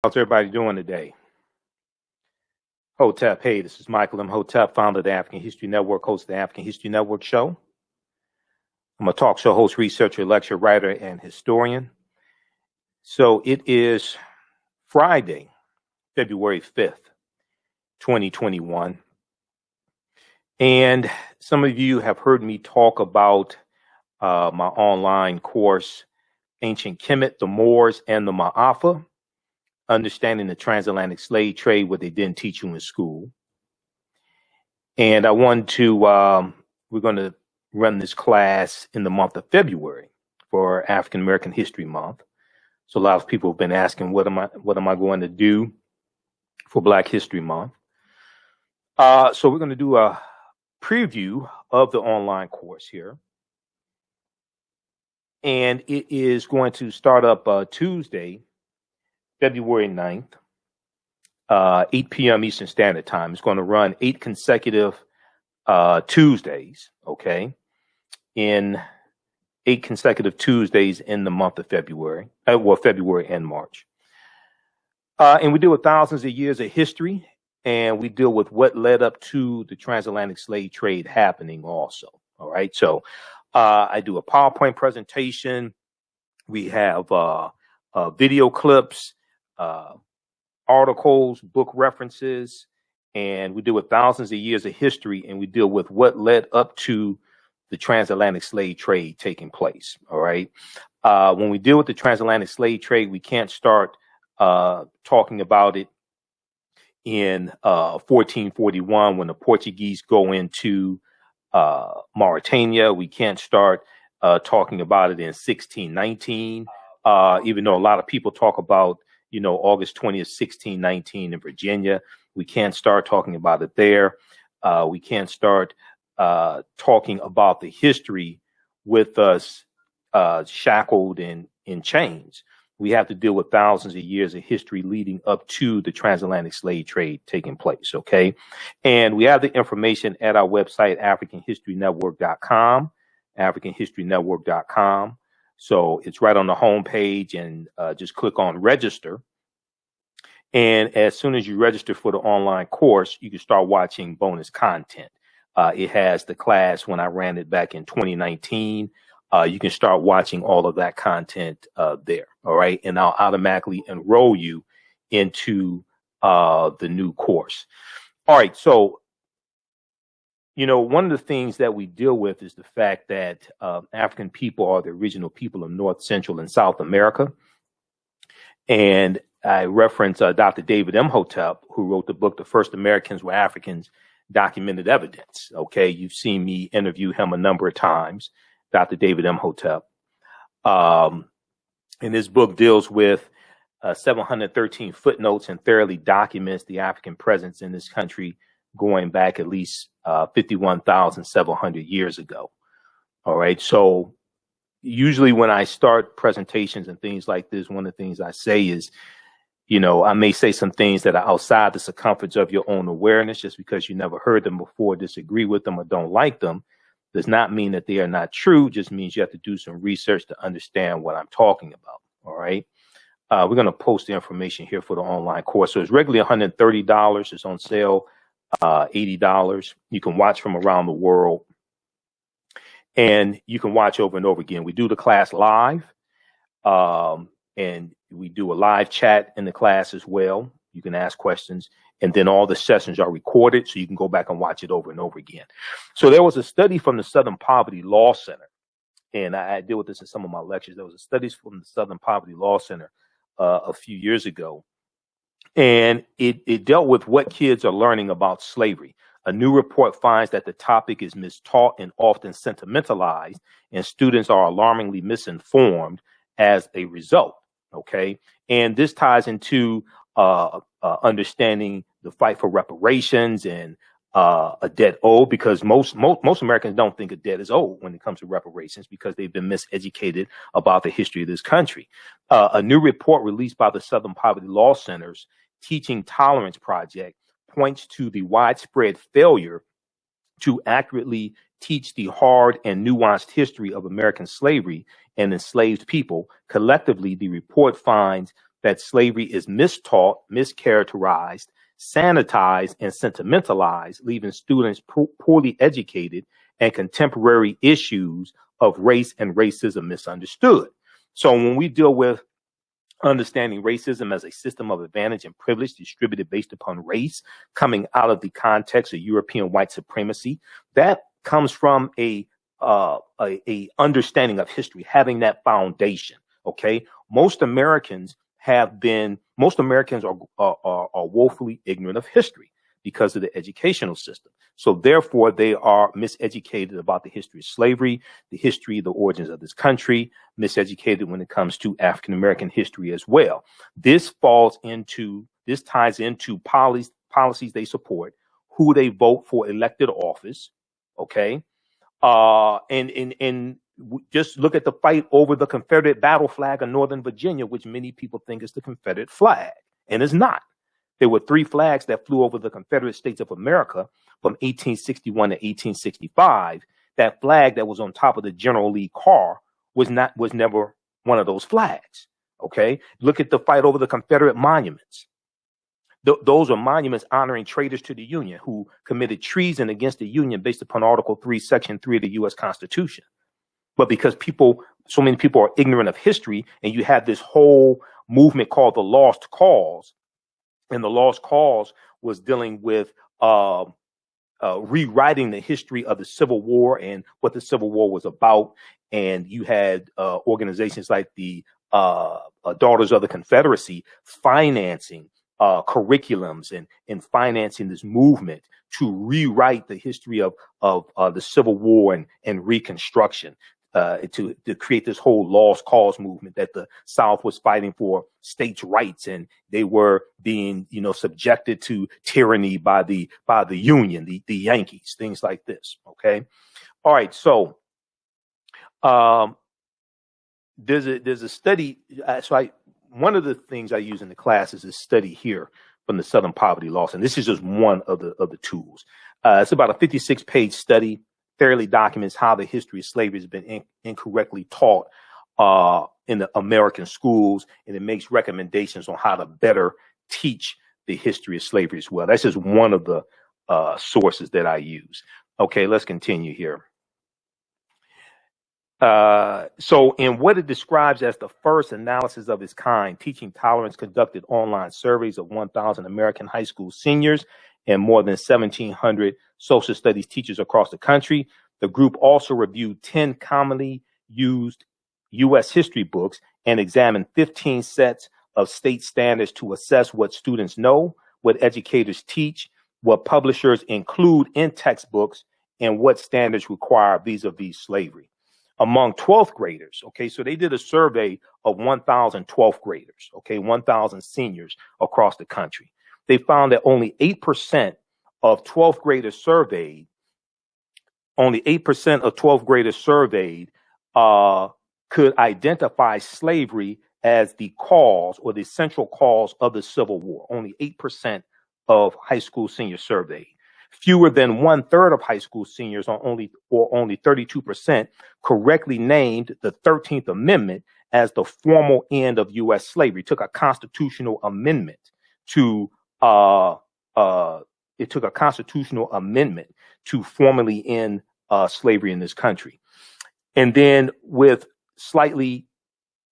How's everybody doing today? Hotep, hey, this is Michael Imhotep, founder of the African History Network, host of the African History Network show. I'm a talk show host, researcher, lecturer, writer, and historian. So it is Friday, February 5th, 2021. And some of you have heard me talk about my online course, Ancient Kemet, the Moors, and the Maafa. Understanding the transatlantic slave trade, what they didn't teach you in school. And I want to, we're going to run this class in the month of February for African American History Month. So a lot of people have been asking, what am I going to do for Black History Month? So we're going to do a preview of the online course here. And it is going to start up Tuesday, February 9th, 8 p.m. Eastern Standard Time. It's going to run 8 consecutive Tuesdays, okay, in 8 consecutive Tuesdays in the month of February, February and March. And we deal with thousands of years of history, and we deal with what led up to the transatlantic slave trade happening also, all right? So I do a PowerPoint presentation. We have video clips, articles, book references, and we deal with thousands of years of history, and we deal with what led up to the transatlantic slave trade taking place. All right. When we deal with the transatlantic slave trade, we can't start talking about it in 1441 when the Portuguese go into Mauritania. We can't start talking about it in 1619, even though a lot of people talk about August 20th, 1619 in Virginia. We can't start talking about it there. We can't start talking about the history with us shackled in chains. We have to deal with thousands of years of history leading up to the transatlantic slave trade taking place, okay? And we have the information at our website, AfricanHistoryNetwork.com, AfricanHistoryNetwork.com. So it's right on the home page, and just click on register. And as soon as you register for the online course, you can start watching bonus content. It has the class when I ran it back in 2019. You can start watching all of that content there. All right. And I'll automatically enroll you into the new course. All right. So, one of the things that we deal with is the fact that African people are the original people of North, Central, and South America. And I reference Dr. David Imhotep, who wrote the book, The First Americans Were Africans, Documented Evidence. Okay, you've seen me interview him a number of times, Dr. David Imhotep. And this book deals with 713 footnotes and thoroughly documents the African presence in this country going back at least 51,700 years ago. All right. So usually when I start presentations and things like this, one of the things I say is, I may say some things that are outside the circumference of your own awareness. Just because you never heard them before, disagree with them, or don't like them does not mean that they are not true. Just means you have to do some research to understand what I'm talking about. All right. We're going to post the information here for the online course. So it's regularly $130. It's on sale $80. You can watch from around the world, and you can watch over and over again. We do the class live, and we do a live chat in the class as well. You can ask questions, and then all the sessions are recorded, so you can go back and watch it over and over again. So there was a study from the Southern Poverty Law Center, and I deal with this in some of my lectures. There was a study from the Southern Poverty Law Center a few years ago, and it dealt with what kids are learning about slavery. A new report finds that the topic is mistaught and often sentimentalized, and students are alarmingly misinformed as a result. Okay. And this ties into understanding the fight for reparations and a debt owed, because most Americans don't think a debt is owed when it comes to reparations because they've been miseducated about the history of this country. A new report released by the Southern Poverty Law Center's Teaching Tolerance Project points to the widespread failure to accurately teach the hard and nuanced history of American slavery and enslaved people. Collectively, the report finds that slavery is mistaught, mischaracterized, sanitized, and sentimentalized, leaving students poorly educated and contemporary issues of race and racism misunderstood. So when we deal with understanding racism as a system of advantage and privilege distributed based upon race, coming out of the context of European white supremacy, that comes from a understanding of history, having that foundation. Okay, most Americans are woefully ignorant of history because of the educational system. So therefore, they are miseducated about the history of slavery, the history, the origins of this country, miseducated when it comes to African American history as well. This ties into policies they support, who they vote for elected office. Okay, and just look at the fight over the Confederate battle flag of Northern Virginia, which many people think is the Confederate flag, and it's not. There were 3 flags that flew over the Confederate States of America from 1861 to 1865. That flag that was on top of the General Lee car was never one of those flags. Okay, look at the fight over the Confederate monuments. Those are monuments honoring traitors to the Union who committed treason against the Union based upon Article 3, Section 3 of the U.S. Constitution. But because so many people are ignorant of history, and you have this whole movement called the Lost Cause, and the Lost Cause was dealing with rewriting the history of the Civil War and what the Civil War was about. And you had organizations like the Daughters of the Confederacy financing curriculums and financing this movement to rewrite the history of the Civil War and Reconstruction. To create this whole lost cause movement that the South was fighting for states' rights, and they were being, subjected to tyranny by the Union, the Yankees, things like this. Okay, all right. So, there's a study. One of the things I use in the class is a study here from the Southern Poverty Law, and this is just one of the tools. It's about a 56-page study. Thoroughly documents how the history of slavery has been incorrectly taught in the American schools, and it makes recommendations on how to better teach the history of slavery as well. That's just one of the sources that I use. Okay, let's continue here. So in what it describes as the first analysis of its kind, Teaching Tolerance conducted online surveys of 1,000 American high school seniors and more than 1,700 social studies teachers across the country. The group also reviewed 10 commonly used U.S. history books and examined 15 sets of state standards to assess what students know, what educators teach, what publishers include in textbooks, and what standards require vis-a-vis slavery. Among 12th graders, okay, so they did a survey of 1,000 12th graders, okay, 1,000 seniors across the country. They found that only 8% of 12th graders surveyed, could identify slavery as the cause or the central cause of the Civil War. Only 8% of high school seniors surveyed. Fewer than 1/3 of high school seniors, only 32%, correctly named the 13th Amendment as the formal end of U.S. slavery. It took a constitutional amendment to formally end slavery in this country. And then with a slightly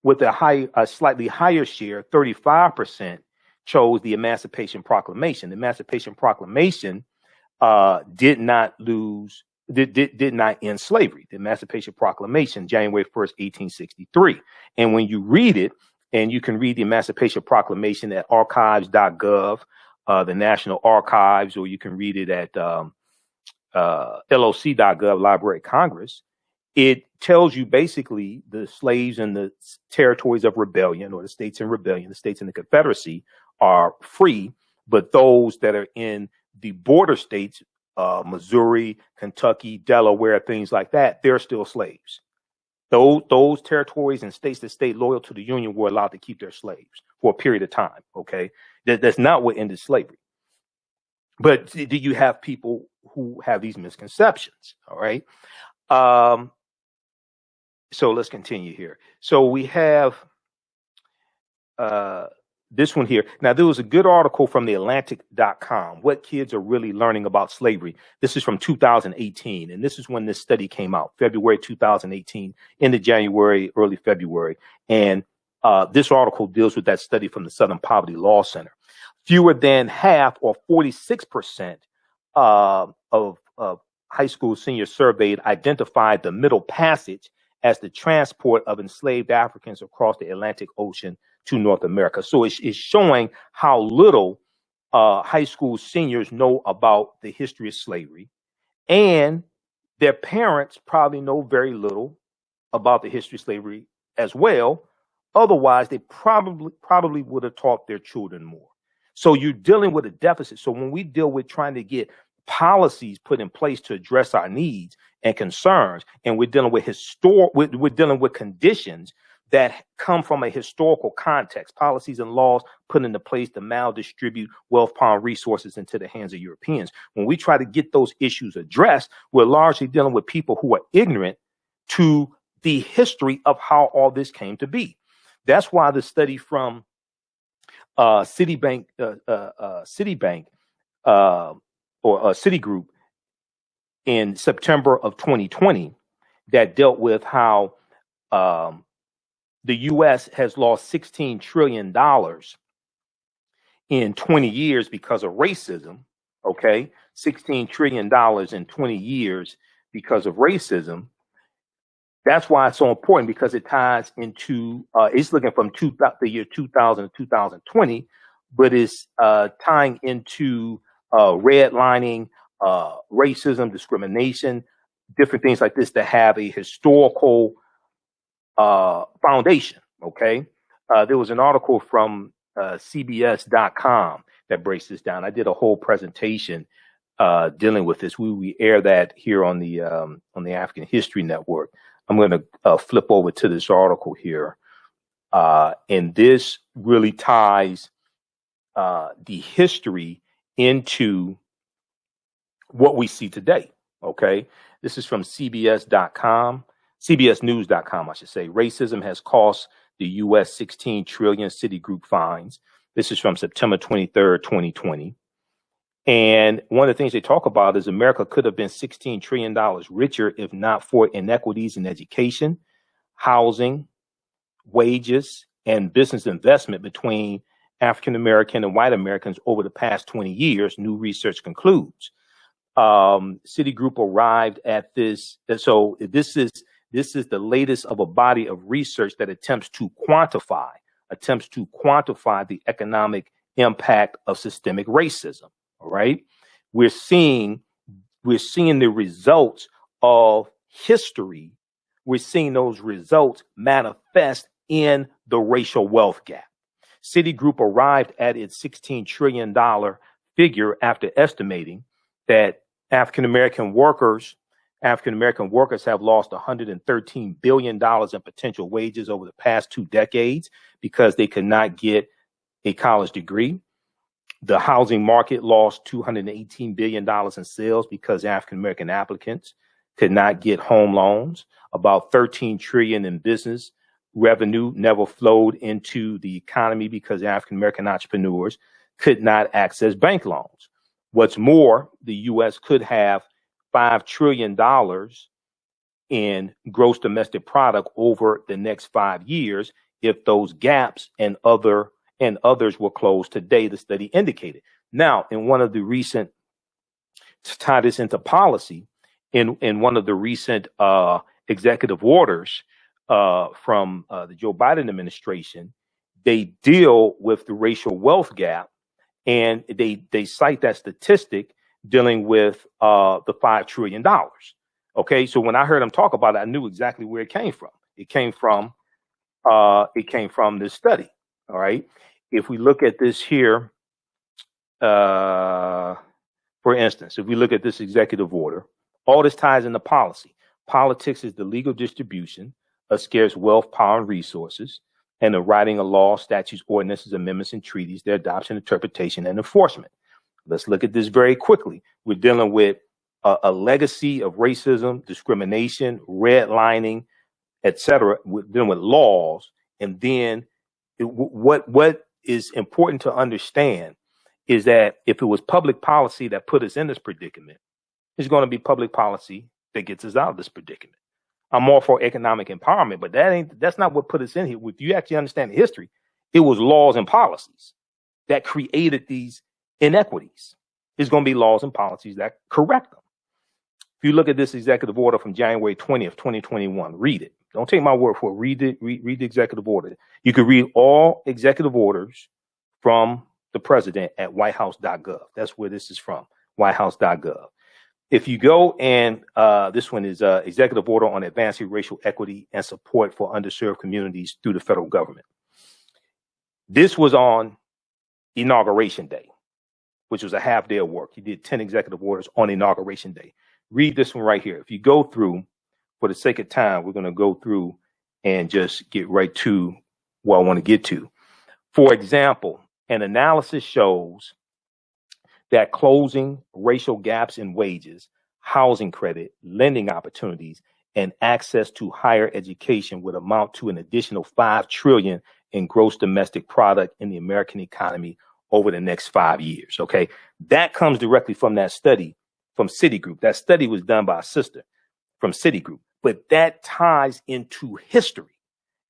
higher share, 35% chose the Emancipation Proclamation. The Emancipation Proclamation did not end slavery. The Emancipation Proclamation, January 1st, 1863. And when you read it, and you can read the Emancipation Proclamation at archives.gov, the National Archives, or you can read it at LOC.gov, Library of Congress. It tells you basically the slaves in the territories of rebellion, or the states in rebellion, the states in the Confederacy, are free, but those that are in the border states, Missouri, Kentucky, Delaware, things like that, they're still slaves. Those territories and states that stayed loyal to the Union were allowed to keep their slaves for a period of time. Okay, that's not what ended slavery. But do you have people who have these misconceptions? All right. So let's continue here. So we have this one here. Now, there was a good article from the Atlantic.com, What Kids Are Really Learning About Slavery. This is from 2018, and this is when this study came out, February 2018, into January, early February. And this article deals with that study from the Southern Poverty Law Center. Fewer than half, or 46%, of high school seniors surveyed identified the Middle Passage as the transport of enslaved Africans across the Atlantic Ocean to North America. So it's showing how little high school seniors know about the history of slavery, and their parents probably know very little about the history of slavery as well. Otherwise, they probably would have taught their children more. So you're dealing with a deficit. So when we deal with trying to get policies put in place to address our needs and concerns, and we're dealing with we're dealing with conditions that come from a historical context, policies and laws put into place to maldistribute wealth, power, and resources into the hands of Europeans. When we try to get those issues addressed, we're largely dealing with people who are ignorant to the history of how all this came to be. That's why the study from Citigroup in September of 2020 that dealt with how the U.S. has lost $16 trillion in 20 years because of racism. Okay, $16 trillion in 20 years because of racism. That's why it's so important, because it ties into, it's looking from the year 2000 to 2020, but it's tying into redlining, racism, discrimination, different things like this that have a historical foundation. Okay. There was an article from CBS.com that breaks this down. I did a whole presentation dealing with this. We air that here on the African History Network. I'm going to flip over to this article here. And this really ties the history into what we see today. Okay. This is from CBS.com, CBSnews.com, I should say. Racism has cost the U.S. 16 trillion, Citigroup fines. This is from September 23rd, 2020. And one of the things they talk about is America could have been $16 trillion richer if not for inequities in education, housing, wages, and business investment between African American and white Americans over the past 20 years, new research concludes. Citigroup arrived at this. So this is the latest of a body of research that attempts to quantify the economic impact of systemic racism. All right. We're seeing the results of history. We're seeing those results manifest in the racial wealth gap. Citigroup arrived at its $16 trillion figure after estimating that African American workers have lost $113 billion in potential wages over the past 2 decades because they could not get a college degree. The housing market lost $218 billion in sales because African American applicants could not get home loans. About $13 trillion in business revenue never flowed into the economy because African American entrepreneurs could not access bank loans. What's more, the U.S. could have $5 trillion in gross domestic product over the next 5 years if those gaps and others were closed today, the study indicated. Now, in one of the recent, to tie this into policy, in one of the recent executive orders from the Joe Biden administration, they deal with the racial wealth gap, and they cite that statistic dealing with the $5 trillion. Okay, so when I heard him talk about it, I knew exactly where it came from. It came from this study. All right. If we look at this here, for instance, if we look at this executive order, all this ties into policy. Politics is the legal distribution of scarce wealth, power, and resources, and the writing of laws, statutes, ordinances, amendments, and treaties, their adoption, interpretation, and enforcement. Let's look at this very quickly. We're dealing with a legacy of racism, discrimination, redlining, etc. We're dealing with laws, and then What is important to understand is that if it was public policy that put us in this predicament, it's going to be public policy that gets us out of this predicament. I'm all for economic empowerment, but that's not what put us in here. If you actually understand the history, it was laws and policies that created these inequities. It's going to be laws and policies that correct them. If you look at this executive order from January 20th, 2021, read it. Don't take my word for it. Read the executive order. You can read all executive orders from the president at whitehouse.gov. That's where this is from, whitehouse.gov. If you go and this one is executive order on advancing racial equity and support for underserved communities through the federal government. This was on Inauguration Day, which was a half day of work. He did 10 executive orders on Inauguration Day. Read this one right here. If you go through, for the sake of time, we're going to go through and just get right to what I want to get to. For example, an analysis shows that closing racial gaps in wages, housing credit, lending opportunities, and access to higher education would amount to an additional $5 trillion in gross domestic product in the American economy over the next 5 years. Okay, that comes directly from that study from Citigroup. That study was done by a sister from Citigroup, but that ties into history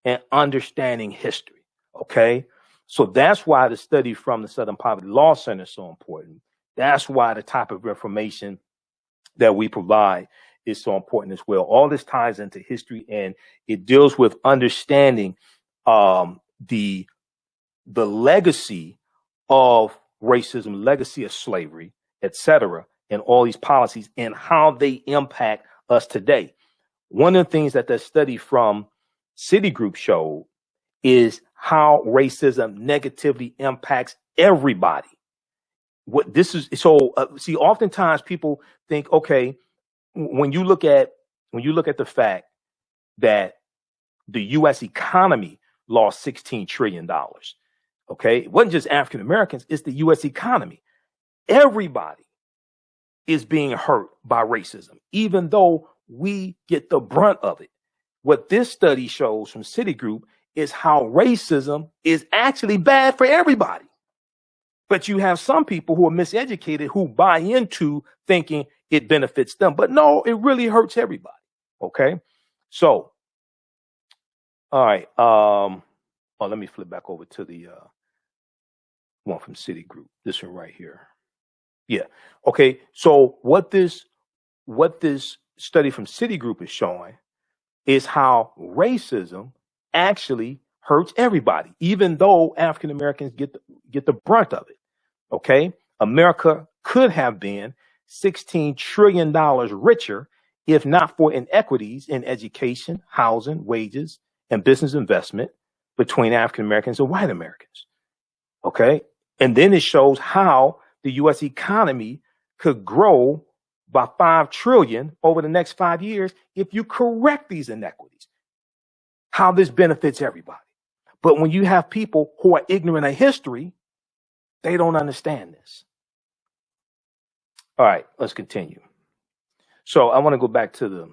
and understanding history. Okay, so that's why the study from the Southern Poverty Law Center is so important. That's why the type of information that we provide is so important as well. All this ties into history, and it deals with understanding the legacy of racism, legacy of slavery, etc., and all these policies and how they impact us today. One of the things that study from Citigroup showed is how racism negatively impacts everybody. What this is, so see, oftentimes people think, okay, when you look at the fact that the U.S. economy lost $16 trillion, okay, it wasn't just African Americans, it's the U.S. economy. Everybody is being hurt by racism, even though we get the brunt of it. What this study shows from Citigroup is how racism is actually bad for everybody. But you have some people who are miseducated who buy into thinking it benefits them. But no, it really hurts everybody. Okay. So, all right. Let me flip back over to the one from Citigroup. This one right here. Yeah. Okay. So what this study from Citigroup is showing is how racism actually hurts everybody, even though African Americans get the brunt of it. Okay, America could have been $16 trillion richer if not for inequities in education, housing, wages, and business investment between African Americans and white Americans. Okay, and then it shows how the U.S. economy could grow by $5 trillion over the next 5 years if you correct these inequities. How this benefits everybody. But when you have people who are ignorant of history, they don't understand this. All right, let's continue. So I want to go back to the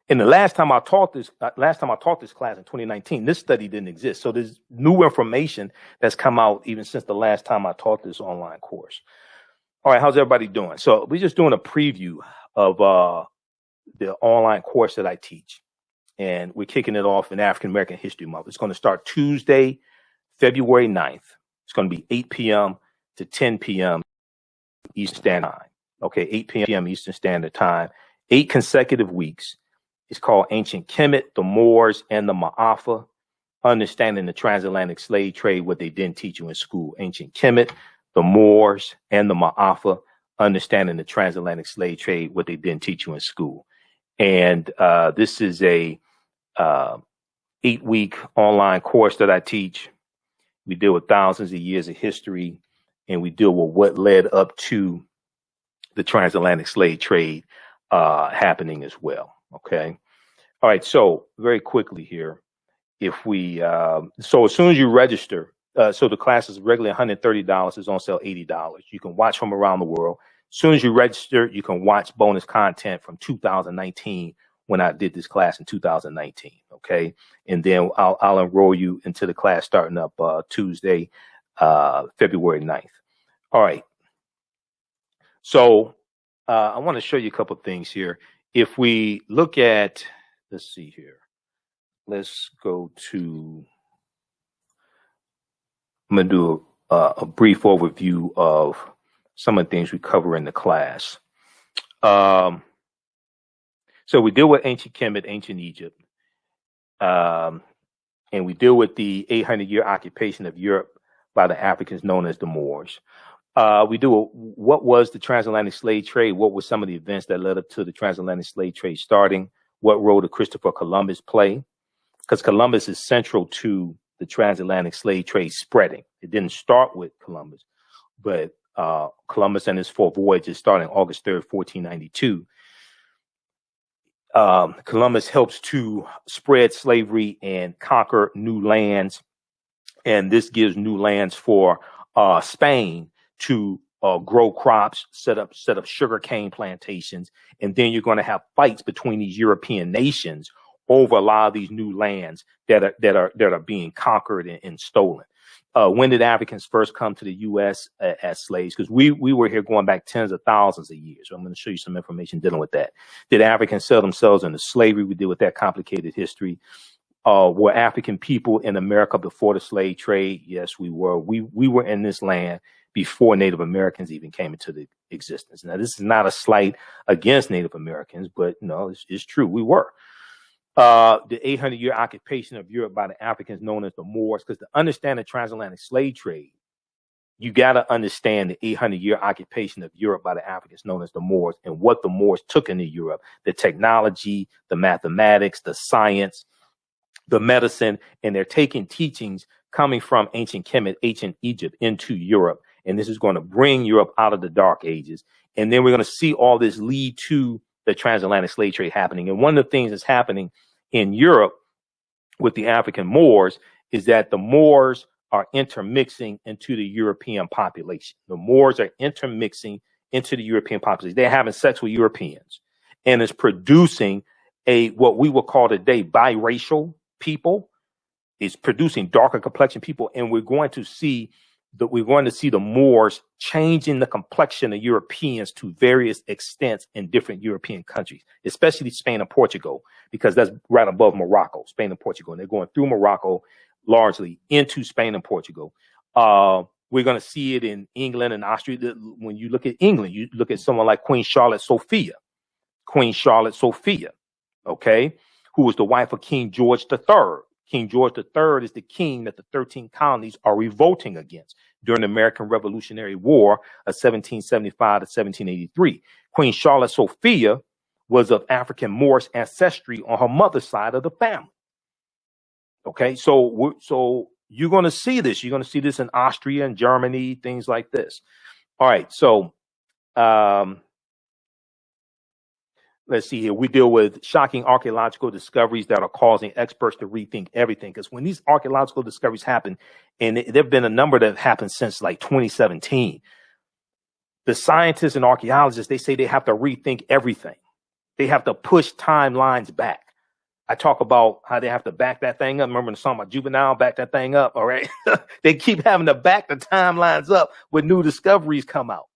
and the last time I taught this class in 2019, this study didn't exist. So there's new information that's come out even since the last time I taught this online course. All right, how's everybody doing? So we're just doing a preview of the online course that I teach. And we're kicking it off in African American History Month. It's going to start Tuesday, February 9th. It's going to be 8 p.m. to 10 p.m. Eastern Standard Time. Okay, 8 p.m. Eastern Standard Time. 8 consecutive weeks. It's called Ancient Kemet, the Moors, and the Maafa. Understanding the transatlantic slave trade, what they didn't teach you in school. Ancient Kemet, the Moors, and the Maafa. Understanding the transatlantic slave trade, what they didn't teach you in school. And this is a 8-week online course that I teach. We deal with thousands of years of history, and we deal with what led up to the transatlantic slave trade happening as well. Okay. All right. So very quickly here, if we so as soon as you register, so the class is regularly $130. It's on sale $80. You can watch from around the world. As soon as you register, you can watch bonus content from 2019 when I did this class in 2019. Okay. And then I'll enroll you into the class starting up Tuesday, February 9th. All right. So I want to show you a couple of things here. If we look at, let's see here. Let's go to, I'm going to do a brief overview of some of the things we cover in the class. So we deal with ancient Kemet, ancient Egypt, and we deal with the 800-year occupation of Europe by the Africans known as the Moors. We do what was the transatlantic slave trade? What were some of the events that led up to the transatlantic slave trade starting? What role did Christopher Columbus play? Because Columbus is central to the transatlantic slave trade spreading. It didn't start with Columbus, but Columbus and his 4 voyages starting August 3rd, 1492. Columbus helps to spread slavery and conquer new lands. And this gives new lands for Spain to grow crops, set up sugarcane plantations. And then you're going to have fights between these European nations over a lot of these new lands that are being conquered and stolen. When did Africans first come to the U.S. as slaves? Because we were here going back tens of thousands of years. So I'm going to show you some information dealing with that. Did Africans sell themselves into slavery? We deal with that complicated history. Were African people in America before the slave trade? Yes, we were. We were in this land before Native Americans even came into the existence. Now, this is not a slight against Native Americans, but no, it's true. We were. The 800-year occupation of Europe by the Africans known as the Moors, because to understand the transatlantic slave trade, you got to understand the 800-year occupation of Europe by the Africans known as the Moors and what the Moors took into Europe, the technology, the mathematics, the science, the medicine, and they're taking teachings coming from ancient Kemet, ancient Egypt into Europe. And this is going to bring Europe out of the dark ages. And then we're going to see all this lead to the transatlantic slave trade happening. And one of the things that's happening in Europe with the African Moors is that the Moors are intermixing into the European population. The Moors are intermixing into the European population. They're having sex with Europeans, and it's producing what we would call today biracial people. It's producing darker complexion people, and we're going to see the Moors changing the complexion of Europeans to various extents in different European countries, especially Spain and Portugal, because that's right above Morocco, Spain and Portugal. And they're going through Morocco largely into Spain and Portugal. We're going to see it in England and Austria. When you look at England, you look at someone like Queen Charlotte Sophia, okay, who was the wife of King George III. King George III is the king that the 13 colonies are revolting against during the American Revolutionary War of 1775 to 1783. Queen Charlotte Sophia was of African Moorish ancestry on her mother's side of the family. Okay, so you're going to see this. You're going to see this in Austria and Germany, things like this. All right, so let's see here. We deal with shocking archaeological discoveries that are causing experts to rethink everything. Because when these archaeological discoveries happen, and there have been a number that have happened since like 2017, the scientists and archaeologists, they say they have to rethink everything. They have to push timelines back. I talk about how they have to back that thing up. Remember the song about Juvenile, back that thing up. All right. They keep having to back the timelines up when new discoveries come out.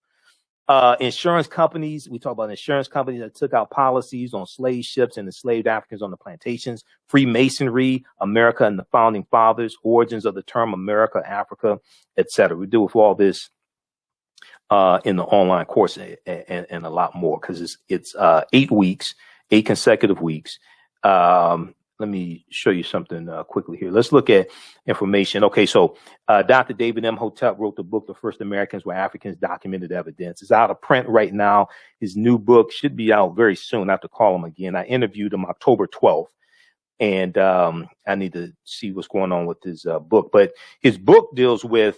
Insurance companies, we talk about insurance companies that took out policies on slave ships and enslaved Africans on the plantations, Freemasonry, America and the founding fathers, origins of the term America, Africa, etc. We deal with all this in the online course and a lot more, because it's 8 weeks, 8 consecutive weeks. Let me show you something quickly here. Let's look at information. Okay, so Dr. David Imhotep wrote the book, The First Americans Were Africans, Documented Evidence. It's out of print right now. His new book should be out very soon. I have to call him again. I interviewed him October 12th, and I need to see what's going on with his book. But his book deals with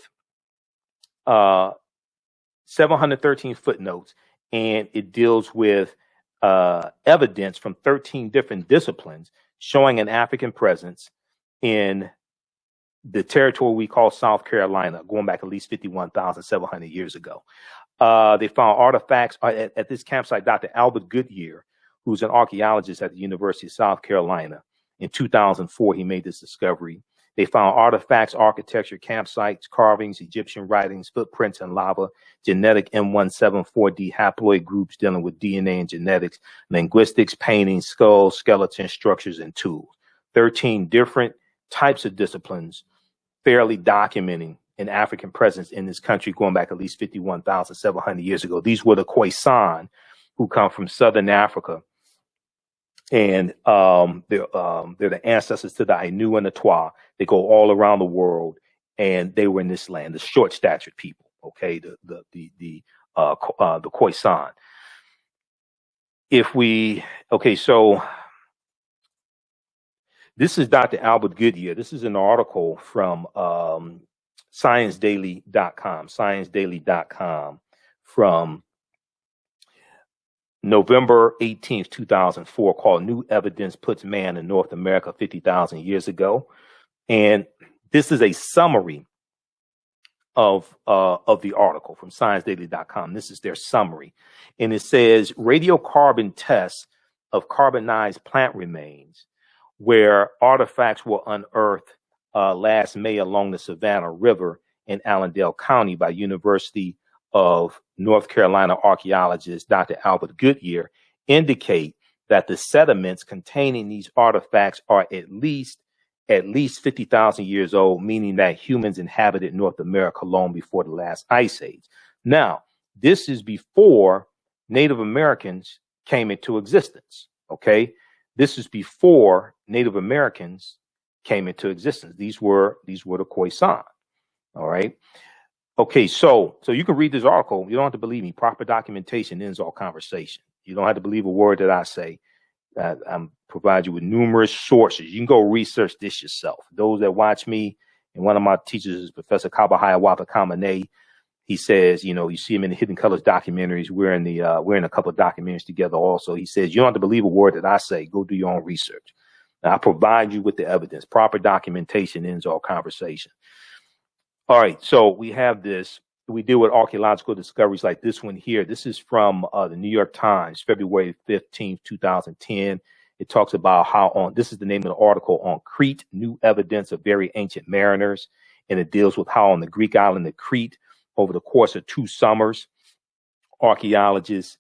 713 footnotes, and it deals with evidence from 13 different disciplines showing an African presence in the territory we call South Carolina, going back at least 51,700 years ago. They found artifacts at this campsite. Dr. Albert Goodyear, who's an archaeologist at the University of South Carolina. In 2004, he made this discovery. They found artifacts, architecture, campsites, carvings, Egyptian writings, footprints in lava, genetic M174D haploid groups dealing with DNA and genetics, linguistics, paintings, skulls, skeletons, structures, and tools. 13 different types of disciplines fairly documenting an African presence in this country going back at least 51,700 years ago. These were the Khoisan, who come from Southern Africa. And they're the ancestors to the Ainu and the Twa. They go all around the world, and they were in this land, the short-statured people. Okay, the Khoisan. So this is Dr. Albert Goodyear. This is an article from ScienceDaily.com from November 18th, 2004, called New Evidence Puts Man in North America 50,000 Years Ago. And this is a summary of the article from ScienceDaily.com. This is their summary. And it says radiocarbon tests of carbonized plant remains, where artifacts were unearthed last May along the Savannah River in Allendale County by University of North Carolina archaeologist Dr. Albert Goodyear, indicate that the sediments containing these artifacts are at least 50,000 years old, meaning that humans inhabited North America long before the last ice age. Now, this is before Native Americans came into existence. Okay, this is before Native Americans came into existence. These were the Khoisan. All right. Okay, so you can read this article. You don't have to believe me. Proper documentation ends all conversation. You don't have to believe a word that I say. I'm provide you with numerous sources. You can go research this yourself. Those that watch me, and one of my teachers is Professor Kabahaya Wapakamane. He says, you see him in the Hidden Colors documentaries. We're in a couple of documentaries together also. He says, you don't have to believe a word that I say. Go do your own research. Now, I provide you with the evidence. Proper documentation ends all conversation. All right, so we have this. We deal with archaeological discoveries like this one here. This is from the New York Times, February 15th, 2010. It talks about this is the name of the article, on Crete, new evidence of very ancient mariners. And it deals with how on the Greek island of Crete, over the course of 2 summers, archaeologists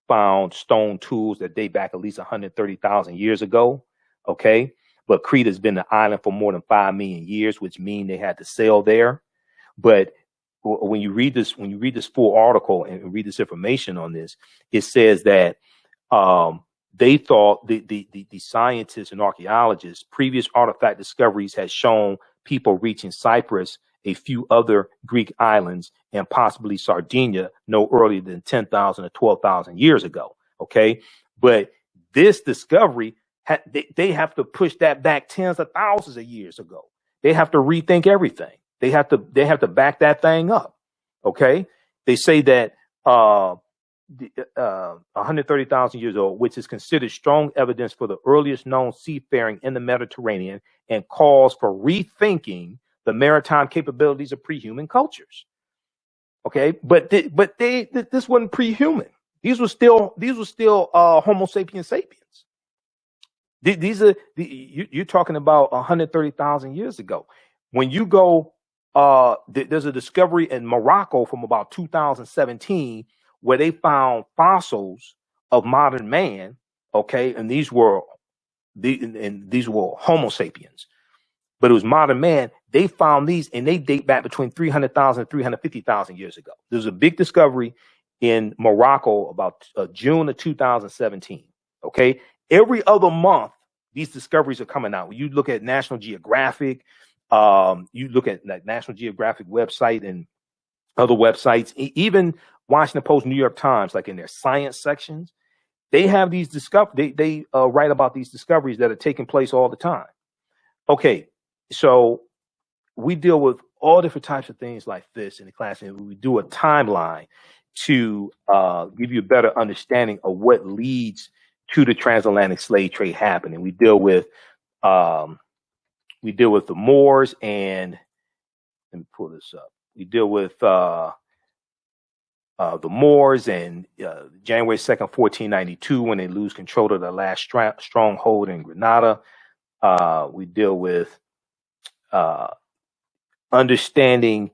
found stone tools that date back at least 130,000 years ago. Okay. But Crete has been an island for more than 5 million years, which means they had to sail there. But when you read this full article and read this information on this, it says that they thought the scientists and archaeologists, previous artifact discoveries had shown people reaching Cyprus, a few other Greek islands, and possibly Sardinia no earlier than 10,000 or 12,000 years ago. Okay, but this discovery, they have to push that back tens of thousands of years ago. They have to rethink everything. They have to back that thing up. Okay. They say that 130,000 years old, which is considered strong evidence for the earliest known seafaring in the Mediterranean, and calls for rethinking the maritime capabilities of pre-human cultures. Okay. But this wasn't pre-human. These were still Homo sapiens sapiens. You're talking about 130,000 years ago. When you go, there's a discovery in Morocco from about 2017 where they found fossils of modern man. Okay, and these were Homo sapiens, but it was modern man. They found these, and they date back between 300,000 and 350,000 years ago. There was a big discovery in Morocco about June of 2017. Okay. Every other month, these discoveries are coming out. When you look at National Geographic, you look at like National Geographic website and other websites, even Washington Post, New York Times, like in their science sections, they have these they write about these discoveries that are taking place all the time. Okay, so we deal with all different types of things like this in the class, and we do a timeline to give you a better understanding of what leads to the transatlantic slave trade happening. We deal with the Moors, and let me pull this up. We deal with the Moors, and January 2nd, 1492, when they lose control of the last stronghold in Granada. We deal with understanding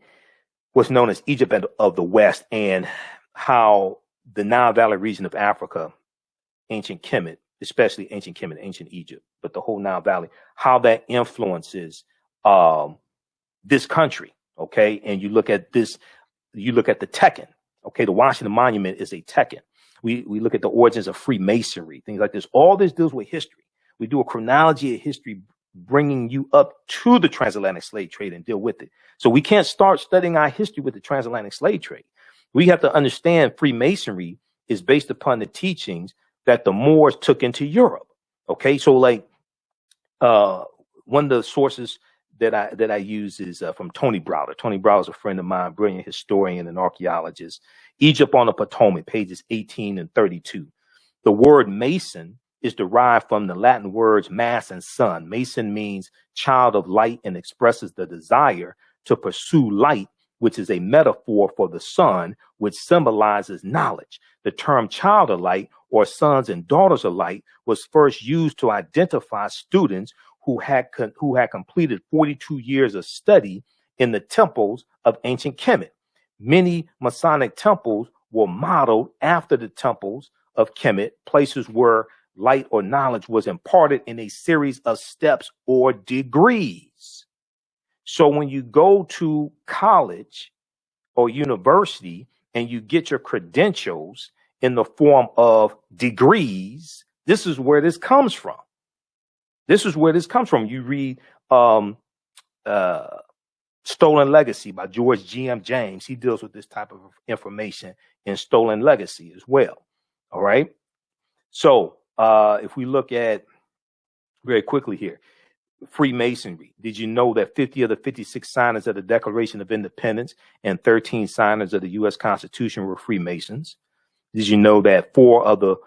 what's known as Egypt of the West, and how the Nile Valley region of Africa, ancient Kemet, especially ancient Kemet, ancient Egypt, but the whole Nile Valley, how that influences this country. Okay, and you look at this, you look at the Tekken. Okay, the Washington Monument is a Tekken. We look at the origins of Freemasonry, things like this. All this deals with history. We do a chronology of history, bringing you up to the transatlantic slave trade and deal with it. So we can't start studying our history with the transatlantic slave trade. We have to understand Freemasonry is based upon the teachings that the Moors took into Europe. Okay, so like one of the sources that I use is from Tony Browder. Tony Browder is a friend of mine, brilliant historian and archaeologist. Egypt on the Potomac, pages 18 and 32. The word Mason is derived from the Latin words mass and sun. Mason means child of light and expresses the desire to pursue light, which is a metaphor for the sun, which symbolizes knowledge. The term child of light, or sons and daughters of light, was first used to identify students who had completed 42 years of study in the temples of ancient Kemet. Many Masonic temples were modeled after the temples of Kemet, places where light or knowledge was imparted in a series of steps or degrees. So when you go to college or university and you get your credentials in the form of degrees, this is where this comes from. This is where this comes from. You read Stolen Legacy by George G.M. James. He deals with this type of information in Stolen Legacy as well. All right. So if we look at very quickly here, Freemasonry. Did you know that 50 of the 56 signers of the Declaration of Independence and 13 signers of the U.S. Constitution were Freemasons? Did you know that four of the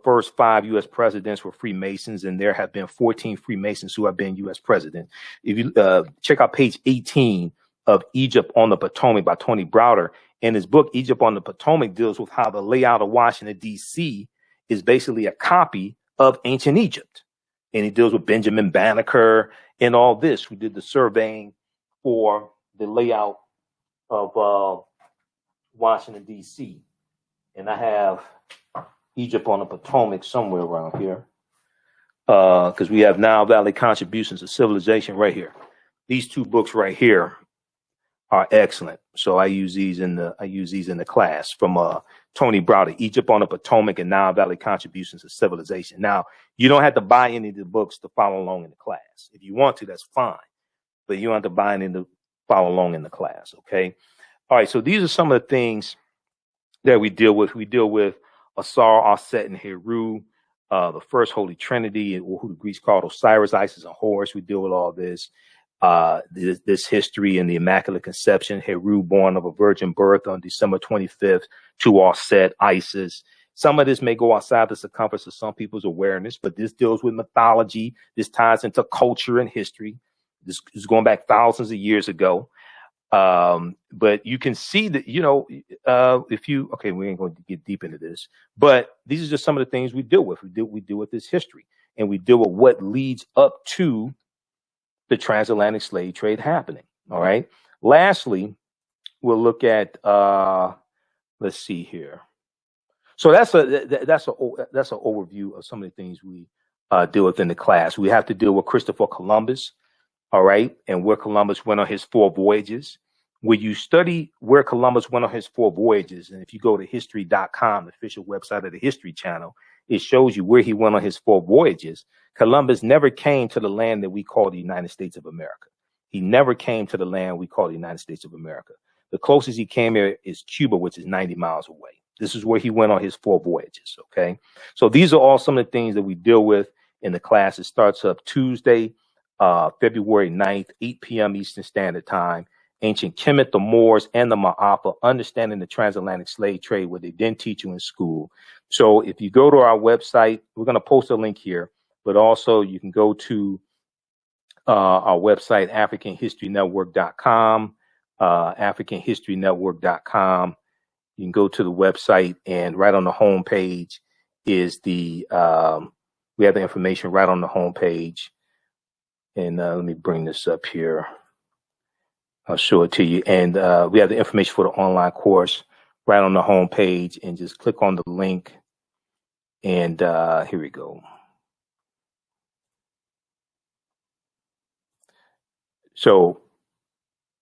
first 5 U.S. presidents were Freemasons, and there have been 14 Freemasons who have been U.S. president? If you check out page 18 of Egypt on the Potomac by Tony Browder, in his book, Egypt on the Potomac, deals with how the layout of Washington, D.C. is basically a copy of ancient Egypt. And he deals with Benjamin Banneker and all this. We did the surveying for the layout of Washington, D.C. And I have Egypt on the Potomac somewhere around here, because we have Nile Valley Contributions to Civilization right here. These 2 books right here are excellent. So I use these in the class from Tony Browder, Egypt on the Potomac and Nile Valley Contributions to Civilization. Now, you don't have to buy any of the books to follow along in the class. If you want to, that's fine, but you don't have to buy any to follow along in the class. Okay. All right. So these are some of the things that we deal with. We deal with Asar, Aset, and Heru, the first Holy Trinity, who the Greeks called Osiris, Isis, and Horus. We deal with all this. This history and the Immaculate Conception, Heru born of a virgin birth on December 25th to Aset, Isis. Some of this may go outside the circumference of some people's awareness, but this deals with mythology. This ties into culture and history. This is going back thousands of years ago. But you can see that, okay, we ain't going to get deep into this, but these are just some of the things we deal with. We deal with this history, and we deal with what leads up to the transatlantic slave trade happening. All right. Lastly, we'll look at, let's see here. So that's an overview of some of the things we deal with in the class. We have to deal with Christopher Columbus. All right. And where Columbus went on his 4 voyages. When you study where Columbus went on his 4 voyages, and if you go to history.com, the official website of the History Channel, it shows you where he went on his 4 voyages. Columbus never came to the land that we call the United States of America. He never came to the land we call the United States of America. The closest he came here is Cuba, which is 90 miles away. This is where he went on his 4 voyages. Okay. So these are all some of the things that we deal with in the class. It starts up Tuesday, February 9th, 8 p.m. Eastern Standard Time. Ancient Kemet, the Moors, and the Maafa, understanding the transatlantic slave trade, what they didn't teach you in school. So if you go to our website, we're going to post a link here, but also you can go to our website, AfricanHistoryNetwork.com, AfricanHistoryNetwork.com, You can go to the website, and right on the home page is the we have the information right on the home page. And let me bring this up here. I'll show it to you. And we have the information for the online course right on the home page, and just click on the link. And here we go. So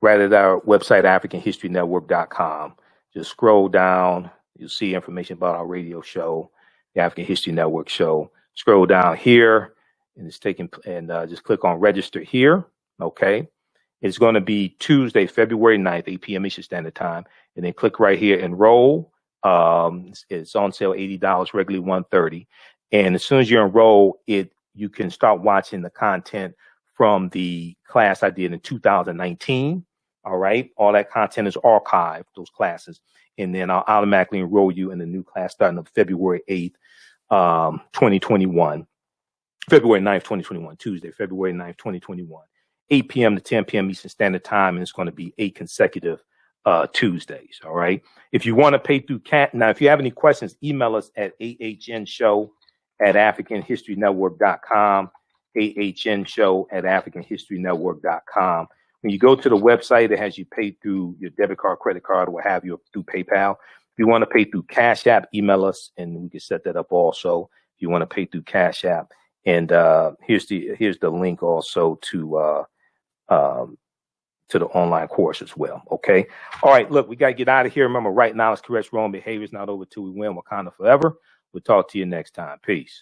right at our website, AfricanHistoryNetwork.com, just scroll down. You'll see information about our radio show, the African History Network show. Scroll down here, and it's taking, and just click on register here. Okay. It's going to be Tuesday, February 9th, 8 p.m. Eastern Standard Time. And then click right here, enroll. It's on sale $80, regularly $130. And as soon as you enroll, you can start watching the content from the class I did in 2019. All right. All that content is archived, those classes. And then I'll automatically enroll you in the new class starting on February 8th, 2021. February 9th, 2021, Tuesday, February 9th, 2021. 8 p.m. to 10 p.m. Eastern Standard Time, and it's going to be 8 consecutive Tuesdays. All right. If you want to pay through now, if you have any questions, email us at ahnshow@AfricanHistoryNetwork.com, ahnshow@AfricanHistoryNetwork.com. When you go to the website, it has you pay through your debit card, credit card, or what have you, through PayPal. If you want to pay through Cash App, email us, and we can set that up also. If you want to pay through Cash App, and here's the link also to the online course as well. Okay. All right. Look, we got to get out of here. Remember, right now it's correct wrong behaviors, not over till we win. Wakanda forever. We'll talk to you next time. Peace.